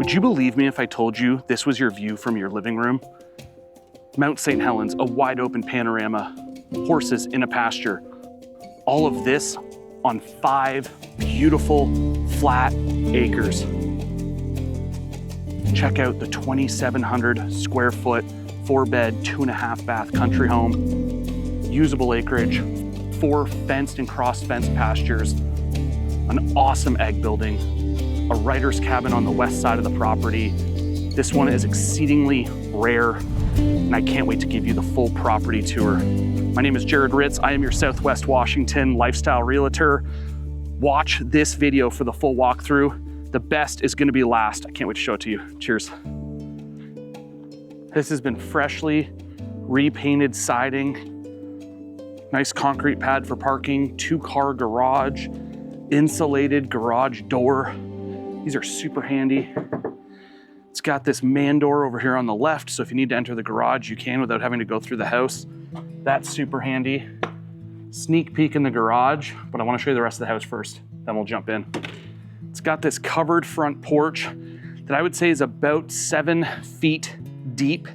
Would you believe me if I told you this was your view from your living room? Mount St. Helens, a wide open panorama, horses in a pasture. All of this on 5 beautiful flat acres. Check out the 2,700 square foot, 4-bed, 2.5 bath country home, usable acreage, 4 fenced and cross-fenced pastures, an awesome egg building, a writer's cabin on the west side of the property. This one is exceedingly rare, and I can't wait to give you the full property tour. My name is Jared Ritz. I am your Southwest Washington lifestyle realtor. Watch this video for the full walkthrough. The best is gonna be last. I can't wait to show it to you. Cheers. This has been freshly repainted siding, nice concrete pad for parking, 2-car garage, insulated garage door. These are super handy. It's got this man door over here on the left, so if you need to enter the garage, you can without having to go through the house. That's super handy. Sneak peek in the garage, but I want to show you the rest of the house first, then we'll jump in. It's got this covered front porch that I would say is about 7 feet deep,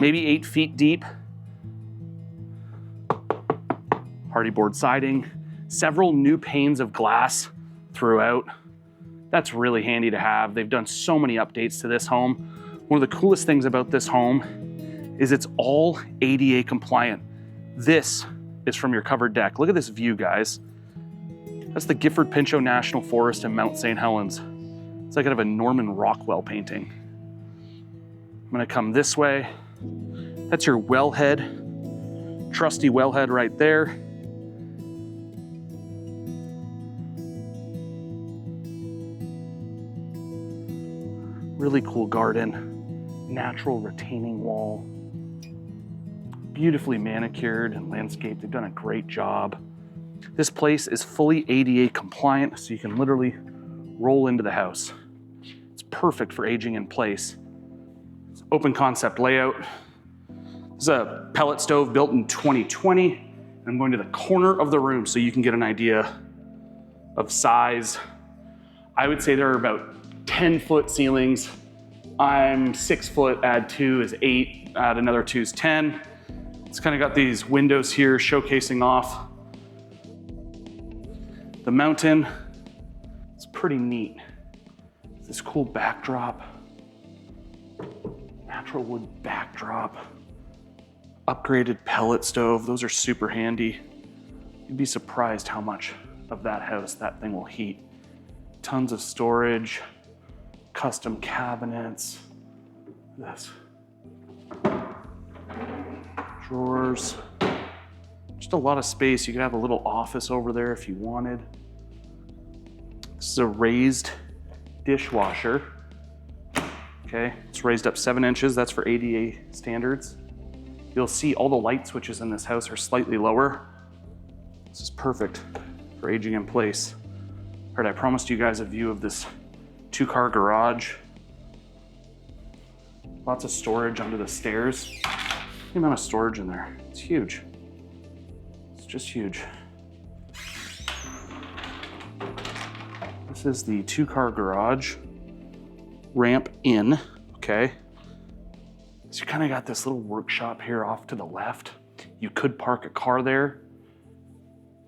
maybe 8 feet deep. Hardy board siding, several new panes of glass throughout. That's really handy to have. They've done so many updates to this home. One of the coolest things about this home is it's all ADA compliant. This is from your covered deck. Look at this view, guys. That's the Gifford Pinchot National Forest in Mount St. Helens. It's like out of a Norman Rockwell painting. I'm gonna come this way. That's your wellhead, trusty wellhead right there. Really cool garden, natural retaining wall, beautifully manicured and landscaped. They've done a great job. This place is fully ADA compliant, so you can literally roll into the house. It's perfect for aging in place. It's open concept layout. This is a pellet stove built in 2020. I'm going to the corner of the room so you can get an idea of size. I would say there are about 10-foot ceilings. I'm 6 foot, add 2 is 8, add another 2 is 10. It's kind of got these windows here showcasing off the mountain. It's pretty neat. This cool backdrop, natural wood backdrop, upgraded pellet stove. Those are super handy. You'd be surprised how much of that house that thing will heat. Tons of storage, custom cabinets, this. Drawers, just a lot of space. You could have a little office over there if you wanted. This is a raised dishwasher. Okay, it's raised up 7 inches. That's for ADA standards. You'll see all the light switches in this house are slightly lower. This is perfect for aging in place. All right, I promised you guys a view of this 2-car garage. Lots of storage under the stairs. The amount of storage in there, it's huge. It's just huge. This is the 2-car garage. Ramp in, okay. So you kind of got this little workshop here off to the left. You could park a car there.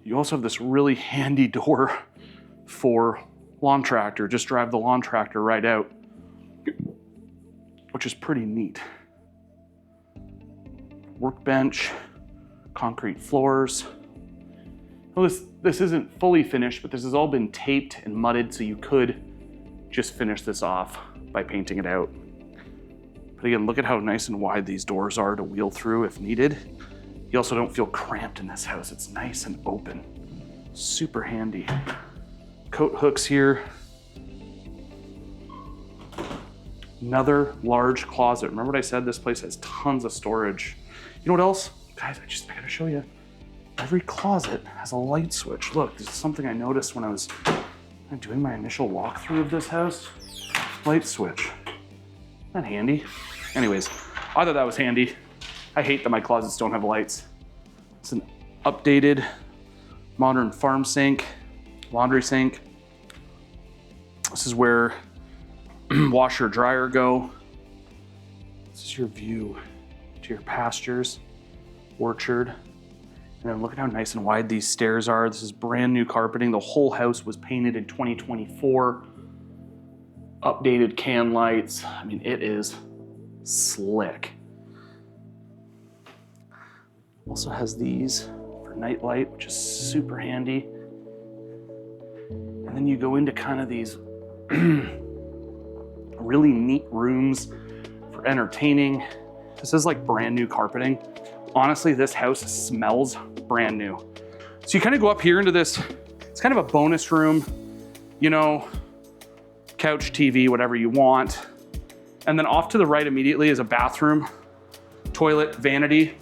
You also have this really handy door for lawn tractor. Just drive the lawn tractor right out, which is pretty neat. Workbench, concrete floors. Well, this isn't fully finished, but this has all been taped and mudded, so you could just finish this off by painting it out. But again, look at how nice and wide these doors are to wheel through if needed. You also don't feel cramped in this house. It's nice and open. Super handy. Coat hooks here. Another large closet. Remember what I said? This place has tons of storage. You know what else? Guys, I gotta show you. Every closet has a light switch. Look, this is something I noticed when I was doing my initial walkthrough of this house. Light switch. Isn't that handy? Anyways, I thought that was handy. I hate that my closets don't have lights. It's an updated modern farm sink, laundry sink. This is where washer dryer go. This is your view to your pastures, orchard. And then look at how nice and wide these stairs are. This is brand new carpeting. The whole house was painted in 2024. Updated can lights. I mean, it is slick. Also has these for night light, which is super handy. And then you go into kind of these really neat rooms for entertaining. This is like brand new carpeting. Honestly, this house smells brand new. So you kind of go up here into this, it's kind of a bonus room, you know, couch, TV, whatever you want. And then off to the right immediately is a bathroom, toilet, vanity.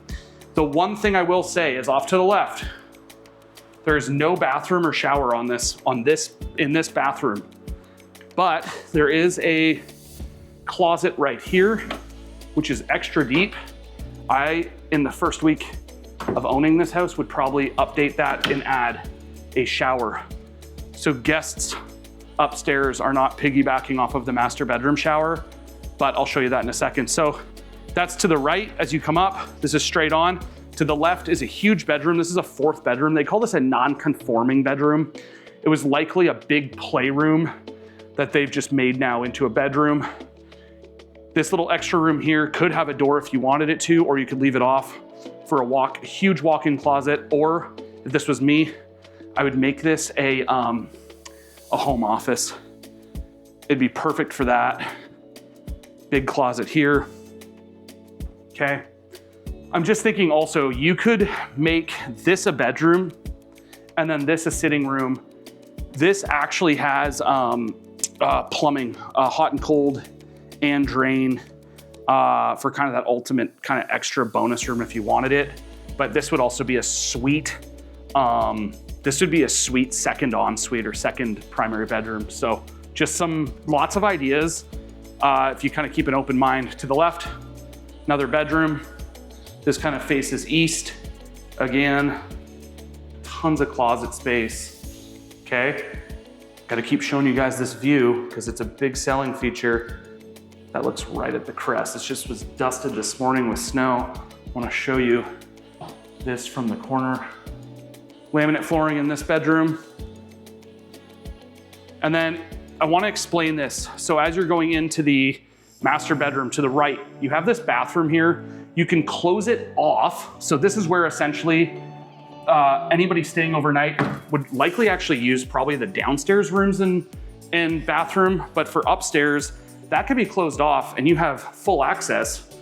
The one thing I will say is off to the left, there's no bathroom or shower in this bathroom. But there is a closet right here, which is extra deep. In the first week of owning this house, would probably update that and add a shower. So guests upstairs are not piggybacking off of the master bedroom shower, but I'll show you that in a second. So that's to the right as you come up. This is straight on. To the left is a huge bedroom. This is a 4th bedroom. They call this a non-conforming bedroom. It was likely a big playroom that they've just made now into a bedroom. This little extra room here could have a door if you wanted it to, or you could leave it off for a huge walk-in closet. Or if this was me, I would make this a home office. It'd be perfect for that. Big closet here. Okay. I'm just thinking also, you could make this a bedroom and then this a sitting room. This actually has plumbing, hot and cold and drain for kind of that ultimate kind of extra bonus room if you wanted it. But this would also be a suite. This would be a suite, second ensuite or second primary bedroom. So just lots of ideas if you kind of keep an open mind. To the left, another bedroom. This kind of faces east. Again, tons of closet space, okay? Gotta keep showing you guys this view because it's a big selling feature. That looks right at the crest. It just was dusted this morning with snow. I wanna show you this from the corner. Laminate flooring in this bedroom. And then I wanna explain this. So as you're going into the master bedroom to the right, you have this bathroom here. You can close it off. So this is where essentially anybody staying overnight would likely actually use probably the downstairs rooms and bathroom, but for upstairs, that can be closed off and you have full access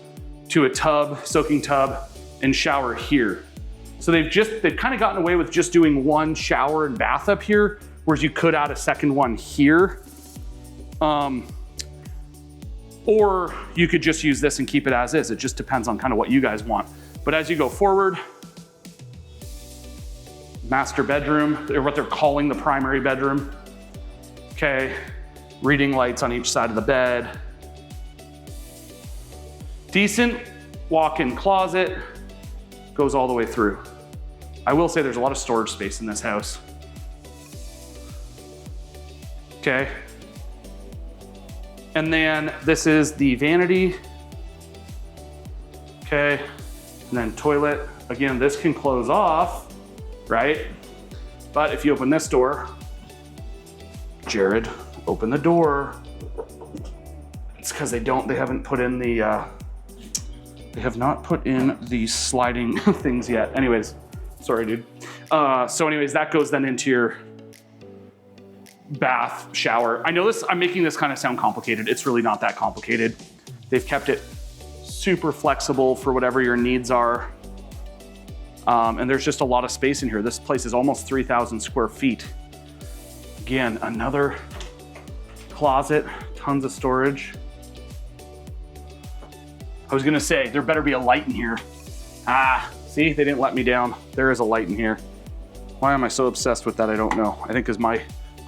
to a tub, soaking tub, and shower here. So they've kind of gotten away with just doing one shower and bath up here, whereas you could add a second one here. Or you could just use this and keep it as is. It just depends on kind of what you guys want. But as you go forward, master bedroom, or what they're calling the primary bedroom. Okay, reading lights on each side of the bed. Decent walk-in closet, goes all the way through. I will say there's a lot of storage space in this house. Okay. And then this is the vanity. Okay, and then toilet. Again, this can close off, right? But if you open this door, Jared, open the door. It's because they haven't put in the, they have not put in the sliding things yet. Anyways, sorry, dude. So anyways, that goes then into your bath, shower. I know I'm making this kind of sound complicated. It's really not that complicated. They've kept it super flexible for whatever your needs are. And there's just a lot of space in here. This place is almost 3,000 square feet. Again, another closet, tons of storage. I was gonna say, there better be a light in here. See, they didn't let me down. There is a light in here. Why am I so obsessed with that? I don't know. I think because my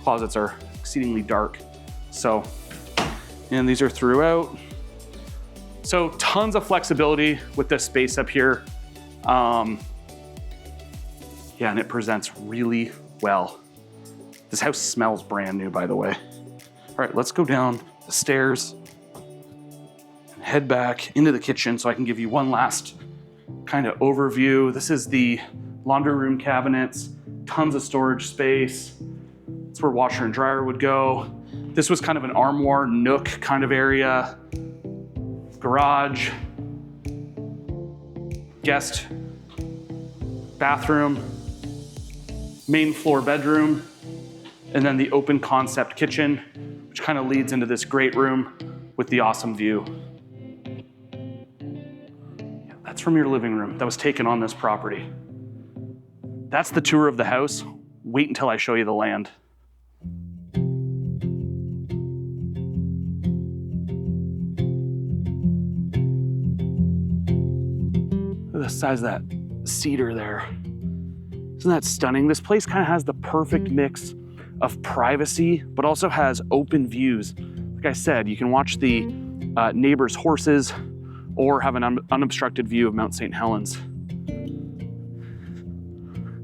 closets are exceedingly dark. So, and these are throughout. So tons of flexibility with this space up here. Yeah, and it presents really well. This house smells brand new, by the way. All right, let's go down the the stairs, and head back into the kitchen so I can give you one last kind of overview. This is the laundry room cabinets, tons of storage space. It's where washer and dryer would go. This was kind of an armoire nook kind of area. Garage, guest bathroom, main floor bedroom, and then the open concept kitchen, which kind of leads into this great room with the awesome view. Yeah, that's from your living room that was taken on this property. That's the tour of the house. Wait until I show you the land. Look at the size of that cedar there. Isn't that stunning? This place kind of has the perfect mix of privacy, but also has open views. Like I said, you can watch the neighbor's horses or have an unobstructed view of Mount St. Helens.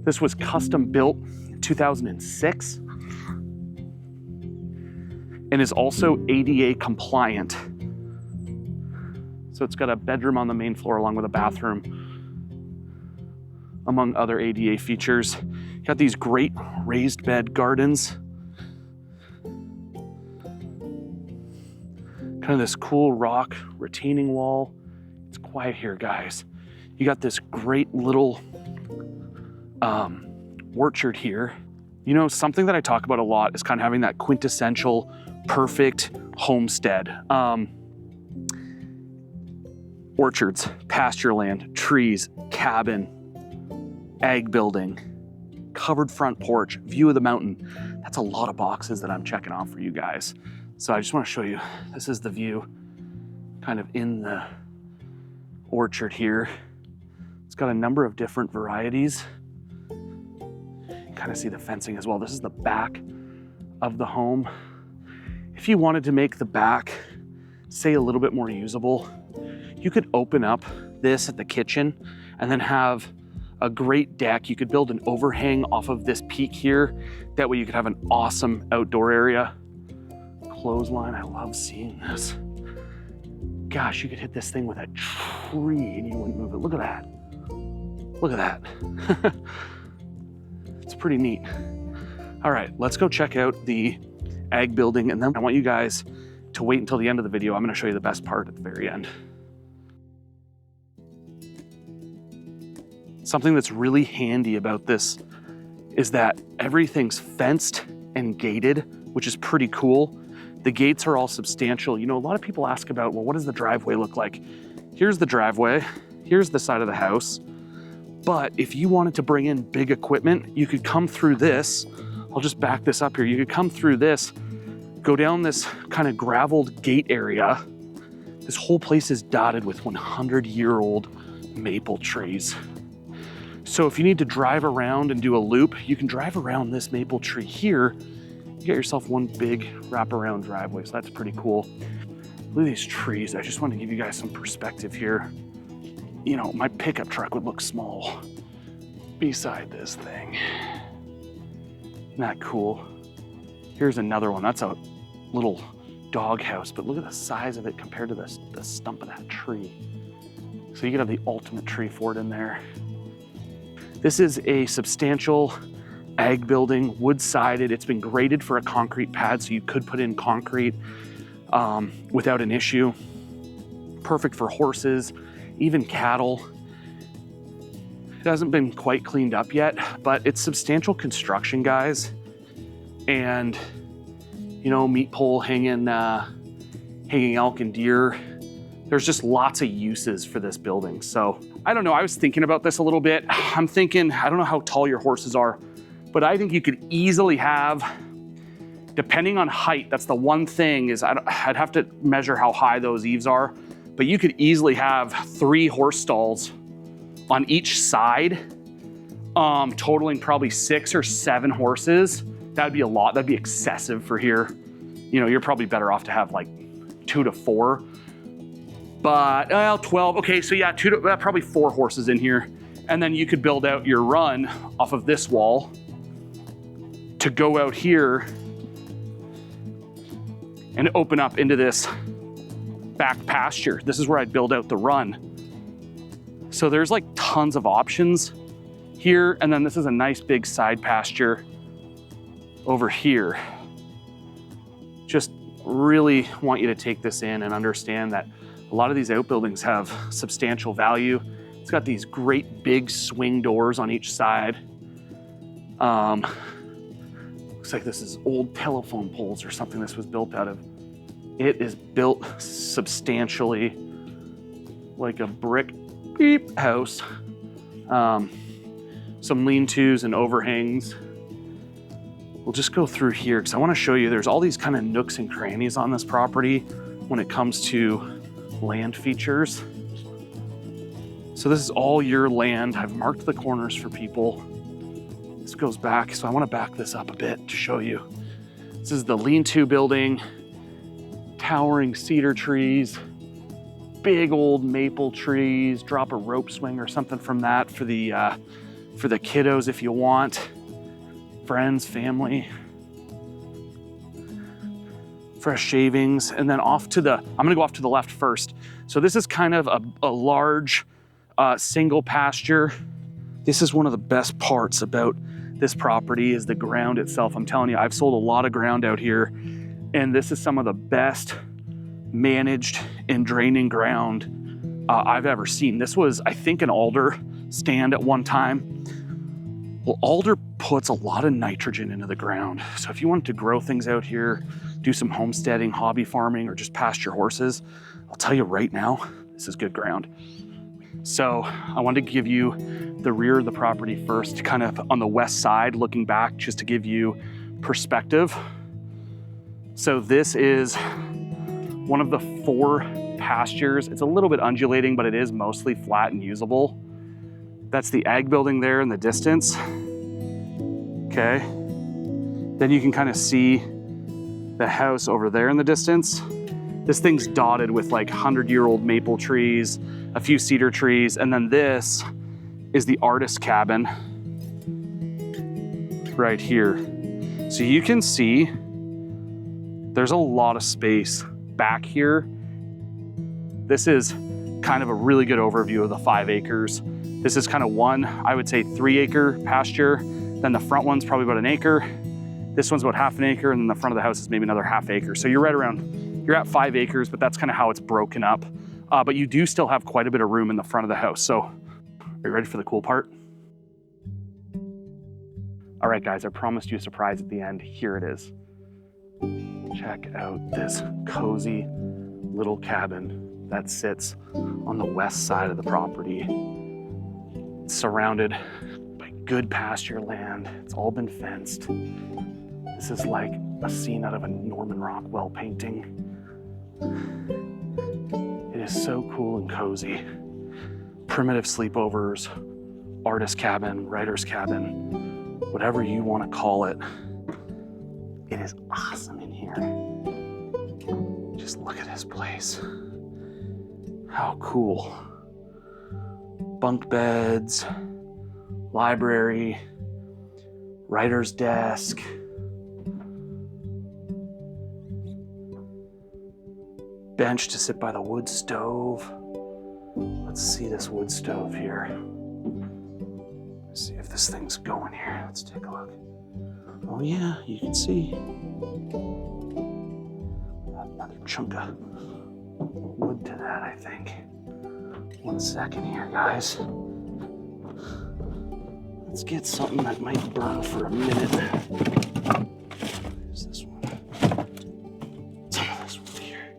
This was custom built in 2006 and is also ADA compliant. So it's got a bedroom on the main floor along with a bathroom, among other ADA features. You got these great raised bed gardens. Kind of this cool rock retaining wall. It's quiet here, guys. You got this great little orchard here. You know, something that I talk about a lot is kind of having that quintessential, perfect homestead. Orchards, pasture land, trees, cabin, ag building, covered front porch, view of the mountain. That's a lot of boxes that I'm checking off for you guys. So I just want to show you, this is the view kind of in the orchard here. It's got a number of different varieties. You kind of see the fencing as well. This is the back of the home. If you wanted to make the back, say, a little bit more usable, you could open up this at the kitchen and then have a great deck. You could build an overhang off of this peak here. That way you could have an awesome outdoor area. Clothesline, I love seeing this. Gosh, you could hit this thing with a tree and you wouldn't move it. Look at that. Look at that. It's pretty neat. All right, let's go check out the ag building, and then I want you guys to wait until the end of the video. I'm gonna show you the best part at the very end. Something that's really handy about this is that everything's fenced and gated, which is pretty cool. The gates are all substantial. You know, a lot of people ask about, well, what does the driveway look like? Here's the driveway, here's the side of the house. But if you wanted to bring in big equipment, you could come through this. I'll just back this up here. You could come through this, go down this kind of graveled gate area. This whole place is dotted with 100-year-old maple trees. So if you need to drive around and do a loop, you can drive around this maple tree here. You get yourself one big wraparound driveway, so that's pretty cool. Look at these trees. I just want to give you guys some perspective here. You know, my pickup truck would look small beside this thing. Isn't that cool? Here's another one. That's a little dog house, but look at the size of it compared to the stump of that tree. So you could have the ultimate tree fort in there. This is a substantial ag building, wood-sided. It's been graded for a concrete pad, so you could put in concrete without an issue. Perfect for horses, even cattle. It hasn't been quite cleaned up yet, but it's substantial construction, guys. And, you know, meat pole hanging elk and deer. There's just lots of uses for this building. So I don't know, I was thinking about this a little bit. I'm thinking, I don't know how tall your horses are, but I think you could easily have, depending on height, that's the one thing is I'd have to measure how high those eaves are, but you could easily have 3 horse stalls on each side, totaling probably 6 or 7 horses. That'd be a lot, that'd be excessive for here. You know, you're probably better off to have like 2 to 4. But, well, 12, okay, so yeah, probably 4 horses in here. And then you could build out your run off of this wall to go out here and open up into this back pasture. This is where I'd build out the run. So there's like tons of options here. And then this is a nice big side pasture over here. Just really want you to take this in and understand that a lot of these outbuildings have substantial value. It's got these great big swing doors on each side. Looks like this is old telephone poles or something this was built out of. It is built substantially like a brick beep house. Some lean-tos and overhangs. We'll just go through here because I want to show you there's all these kind of nooks and crannies on this property when it comes to land features. So this is all your land. I've marked the corners for people. This goes back, so I want to back this up a bit to show you. This is the lean-to building, towering cedar trees, big old maple trees, drop a rope swing or something from that for the kiddos if you want, friends, family. Fresh shavings, and then off to the, I'm gonna go off to the left first. So this is kind of a large single pasture. This is one of the best parts about this property is the ground itself. I'm telling you, I've sold a lot of ground out here, and this is some of the best managed and draining ground I've ever seen. This was, I think, an alder stand at one time. Well, alder puts a lot of nitrogen into the ground. So if you wanted to grow things out here, do some homesteading, hobby farming, or just pasture horses, I'll tell you right now, this is good ground. So I wanted to give you the rear of the property first, kind of on the west side, looking back, just to give you perspective. So this is one of the 4 pastures. It's a little bit undulating, but it is mostly flat and usable. That's the ag building there in the distance. Okay. Then you can kind of see the house over there in the distance. This thing's dotted with like 100-year-old maple trees, a few cedar trees, and then this is the artist cabin right here. So you can see there's a lot of space back here. This is kind of a really good overview of the 5 acres. This is kind of one, I would say 3-acre pasture. Then the front one's probably about 1 acre. This one's about half an acre, and then the front of the house is maybe another half acre. So you're right around, you're at 5 acres, but that's kind of how it's broken up. But you do still have quite a bit of room in the front of the house. So are you ready for the cool part? All right, guys, I promised you a surprise at the end. Here it is. Check out this cozy little cabin that sits on the west side of the property. It's surrounded by good pasture land. It's all been fenced. This is like a scene out of a Norman Rockwell painting. It is so cool and cozy. Primitive sleepovers, artist cabin, writer's cabin, whatever you want to call it. It is awesome in here. Just look at this place. How cool. Bunk beds, library, writer's desk. Bench to sit by the wood stove. Let's see this wood stove here. Let's see if this thing's going here. Let's take a look. Oh yeah, you can see. Another chunk of wood to that, I think. 1 second here, guys. Let's get something that might burn for a minute. There's this one. Some of this wood here.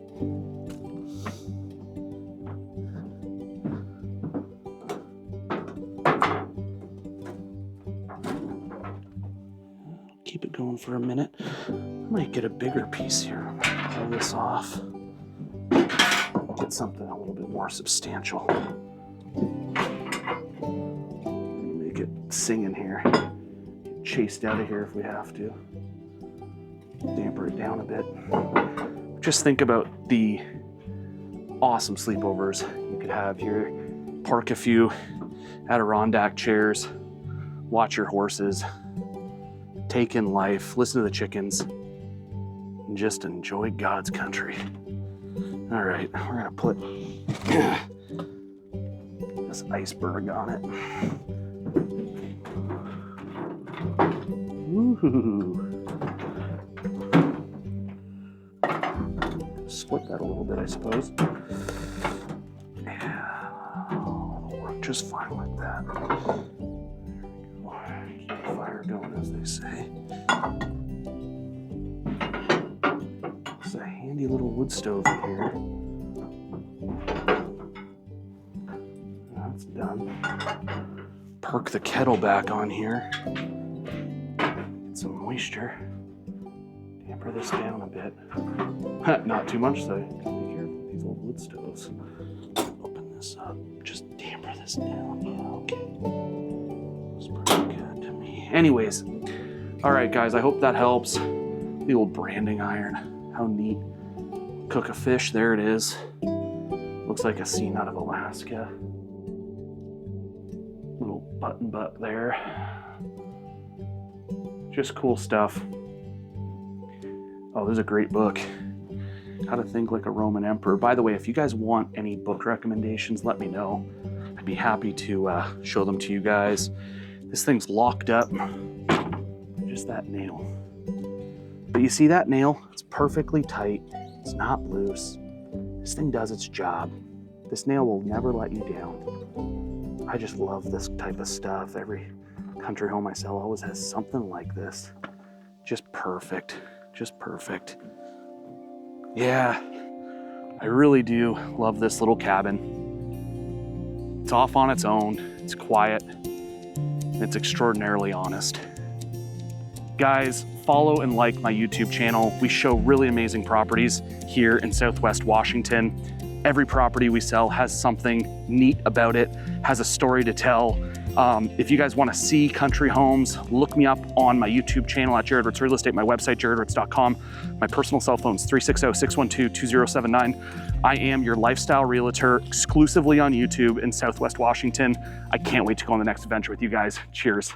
Keep it going for a minute. I might get a bigger piece here. Pull this off. Get something a little bit more substantial. Make it sing in here. Get chased out of here if we have to. Damper it down a bit. Just think about the awesome sleepovers you could have here. Park a few Adirondack chairs, watch your horses, take in life, listen to the chickens. and just enjoy God's country. All right, we're gonna put this iceberg on it. Ooh. Split that a little bit, I suppose. Yeah, that'll work just fine like that. There we go. Keep the fire going, as they say. It's a handy little wood stove in here. That's done. Perk the kettle back on here. Get some moisture. Damper this down a bit. Not too much though. Be careful with these old wood stoves. Open this up. Just damper this down. Yeah, okay. It's pretty good to me. Anyways, all right, guys. I hope that helps. The old branding iron. How neat. Cook a fish. There it is. Looks like a scene out of Alaska. Little button butt there. Just cool stuff. Oh, there's a great book. How to Think Like a Roman Emperor. By the way, if you guys want any book recommendations, let me know. I'd be happy to show them to you guys. This thing's locked up. Just that nail. But you see that nail? It's perfectly tight. It's not loose. This thing does its job. This nail will never let you down. I just love this type of stuff. Every country home I sell always has something like this. Just perfect. Just perfect. Yeah, I really do love this little cabin. It's off on its own, it's quiet, and it's extraordinarily honest. Guys, follow and like my YouTube channel. We show really amazing properties here in Southwest Washington. Every property we sell has something neat about it, has a story to tell. If you guys want to see country homes, look me up on my YouTube channel at Jared Ritz Real Estate, my website, jaredritz.com. My personal cell phone is 360-612-2079. I am your lifestyle realtor exclusively on YouTube in Southwest Washington. I can't wait to go on the next adventure with you guys. Cheers.